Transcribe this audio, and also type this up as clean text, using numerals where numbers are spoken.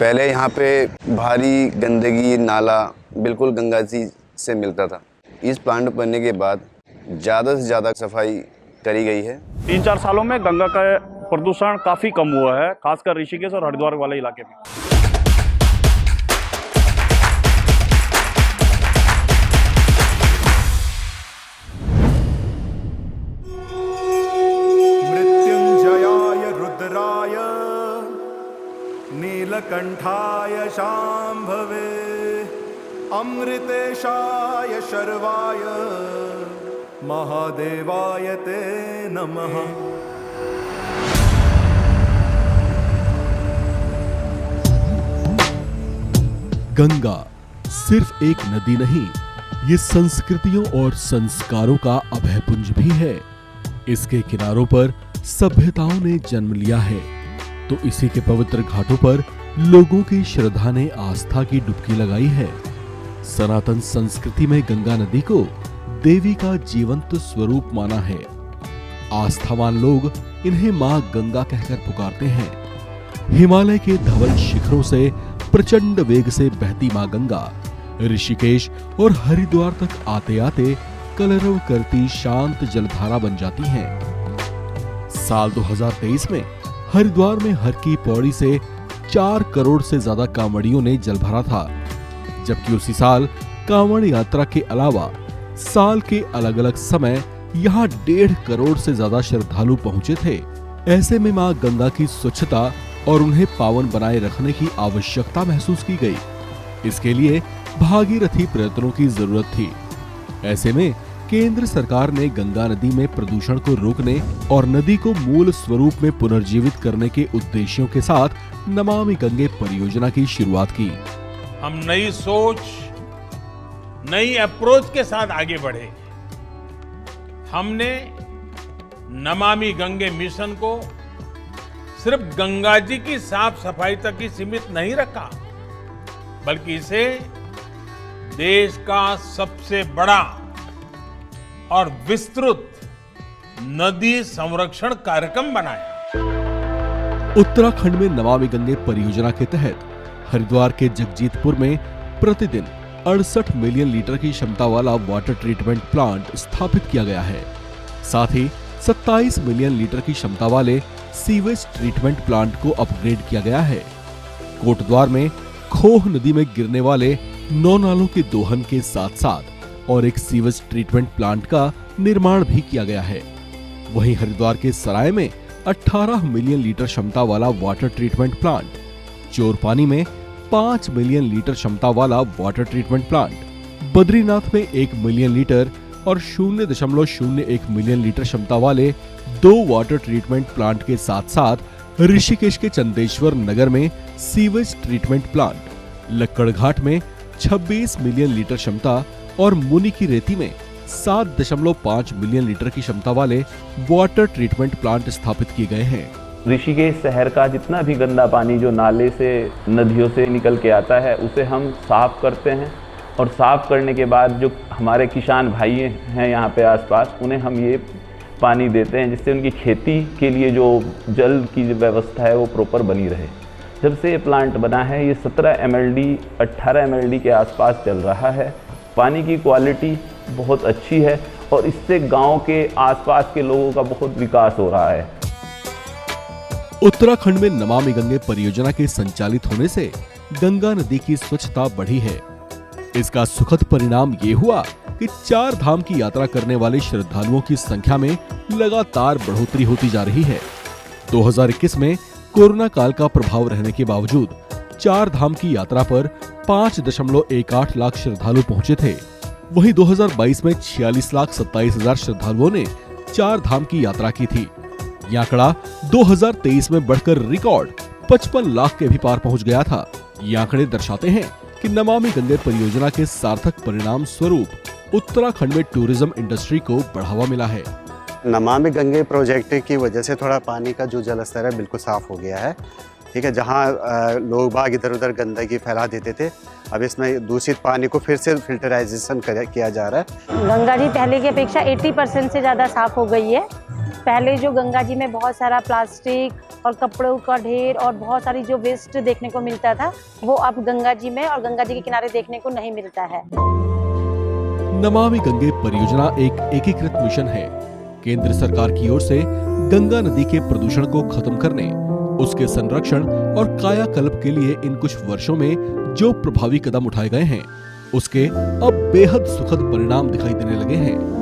पहले यहाँ पे भारी गंदगी नाला बिल्कुल गंगा जी से मिलता था। इस प्लांट बनने के बाद ज़्यादा से ज़्यादा सफाई करी गई है। 3-4 सालों में गंगा का प्रदूषण काफ़ी कम हुआ है, खासकर ऋषिकेश और हरिद्वार वाले इलाके में। मृत्युंजयाय रुद्राय नीलकंठाय शांभवे अमृतेशाय शर्वाय महादेवाय ते नमः। गंगा सिर्फ एक नदी नहीं, ये संस्कृतियों और संस्कारों का अभयपुंज भी है। इसके किनारों पर सभ्यताओं ने जन्म लिया है, तो इसी के पवित्र घाटों पर लोगों की श्रद्धा ने आस्था की डुबकी लगाई है। सनातन संस्कृति में गंगा नदी को देवी का जीवंत स्वरूप माना है। आस्थावान लोग इन्हें मां गंगा कहकर पुकारते हैं। हिमालय के धवल शिखरों से प्रचंड वेग से बहती मां गंगा ऋषिकेश और हरिद्वार तक आते आते कलरव करती शांत जलधारा बन जाती हैं। साल 2023 में हरिद्वार में हर की पौड़ी से 4 करोड़ से ज्यादा कांवड़ियों ने जल भरा था, जबकि उसी साल कांवड़ यात्रा के अलावा साल के अलग अलग समय यहाँ 1.5 करोड़ से ज्यादा श्रद्धालु पहुंचे थे। ऐसे में मां गंगा की स्वच्छता और उन्हें पावन बनाए रखने की आवश्यकता महसूस की गई। इसके लिए भागीरथी प्रयत्नों की जरूरत थी। ऐसे में केंद्र सरकार ने गंगा नदी में प्रदूषण को रोकने और नदी को मूल स्वरूप में पुनर्जीवित करने के उद्देश्यों के साथ नमामि गंगे परियोजना की शुरुआत की। हम नई सोच, नई अप्रोच के साथ आगे बढ़े। हमने नमामि गंगे मिशन को सिर्फ गंगा जी की साफ सफाई तक ही सीमित नहीं रखा, बल्कि इसे देश का सबसे बड़ा और विस्तृत नदी संरक्षण कार्यक्रम बनाया। उत्तराखंड में नमामि गंगे परियोजना के तहत हरिद्वार के जगजीतपुर में प्रतिदिन 68 मिलियन लीटर की क्षमता वाला वाटर ट्रीटमेंट प्लांट स्थापित किया गया है। साथ ही 27 मिलियन लीटर की क्षमता वाले सीवेज ट्रीटमेंट प्लांट को अपग्रेड किया गया है। कोटद्वार में खोह नदी में गिरने वाले 9 नालों के दोहन के साथ साथ और एक सीवेज ट्रीटमेंट प्लांट का निर्माण भी किया गया है। वहीं हरिद्वार के सराय में 18 मिलियन लीटर क्षमता वाला वाटर ट्रीटमेंट प्लांट, चोरपानी में 5 मिलियन लीटर क्षमता वाला वाटर ट्रीटमेंट प्लांट, बद्रीनाथ में 1 मिलियन लीटर और 0.01 मिलियन लीटर क्षमता वाले 2 वाटर ट्रीटमेंट प्लांट के साथ साथ ऋषिकेश के चंदेश्वर नगर में सीवेज ट्रीटमेंट प्लांट, लक्कड़घाट में 26 मिलियन लीटर क्षमता और मुनि की रेती में 7.5 मिलियन लीटर की क्षमता वाले वाटर ट्रीटमेंट प्लांट स्थापित किए गए हैं। ऋषिकेश शहर का जितना भी गंदा पानी जो नाले से, नदियों से निकल के आता है, उसे हम साफ करते हैं और साफ करने के बाद जो हमारे किसान भाई हैं यहाँ पे आसपास, उन्हें हम ये पानी देते हैं, जिससे उनकी खेती के लिए जो जल की व्यवस्था है वो प्रॉपर बनी रहे। जब से ये प्लांट बना है, ये 17 MLD 18 MLD के आसपास चल रहा है। पानी की क्वालिटी बहुत अच्छी है और इससे गांव के आसपास के लोगों का बहुत विकास हो रहा है। उत्तराखंड में नमामि गंगे परियोजना के संचालित होने से गंगा नदी की स्वच्छता बढ़ी है। इसका सुखद परिणाम ये हुआ कि 4 धाम की यात्रा करने वाले श्रद्धालुओं की संख्या में लगातार बढ़ोतरी होती जा रही है। 2021 में कोरोना काल का प्रभाव रहने के बावजूद 4 धाम की यात्रा पर 5.18 लाख श्रद्धालु पहुंचे थे। वहीं 2022 में 46,27,000 श्रद्धालुओं ने 4 धाम की यात्रा की थी। यह आंकड़ा 2023 में बढ़कर रिकॉर्ड 55 लाख के भी पार पहुंच गया था। ये आंकड़े दर्शाते हैं कि नमामि गंगे परियोजना के सार्थक परिणाम स्वरूप उत्तराखंड में टूरिज्म इंडस्ट्री को बढ़ावा मिला है। नमामि गंगे प्रोजेक्ट की वजह से थोड़ा पानी का जो जल स्तर है बिल्कुल साफ हो गया है। ठीक है, जहाँ लोग बाग इधर उधर गंदगी फैला देते थे, अब इसमें दूषित पानी को फिर से फिल्टराइजेशन किया जा रहा है। गंगा जी पहले की अपेक्षा 80% से ज़्यादा साफ हो गई है पहले जो गंगा जी में बहुत सारा प्लास्टिक और कपड़ों का ढेर और बहुत सारी जो वेस्ट देखने को मिलता था, वो अब गंगा जी में और गंगा जी के किनारे देखने को नहीं मिलता है। नमामि गंगे परियोजना एक एकीकृत मिशन है। केंद्र सरकार की ओर से गंगा नदी के प्रदूषण को खत्म करने, उसके संरक्षण और कायाकल्प के लिए इन कुछ वर्षों में जो प्रभावी कदम उठाए गए हैं, उसके अब बेहद सुखद परिणाम दिखाई देने लगे हैं।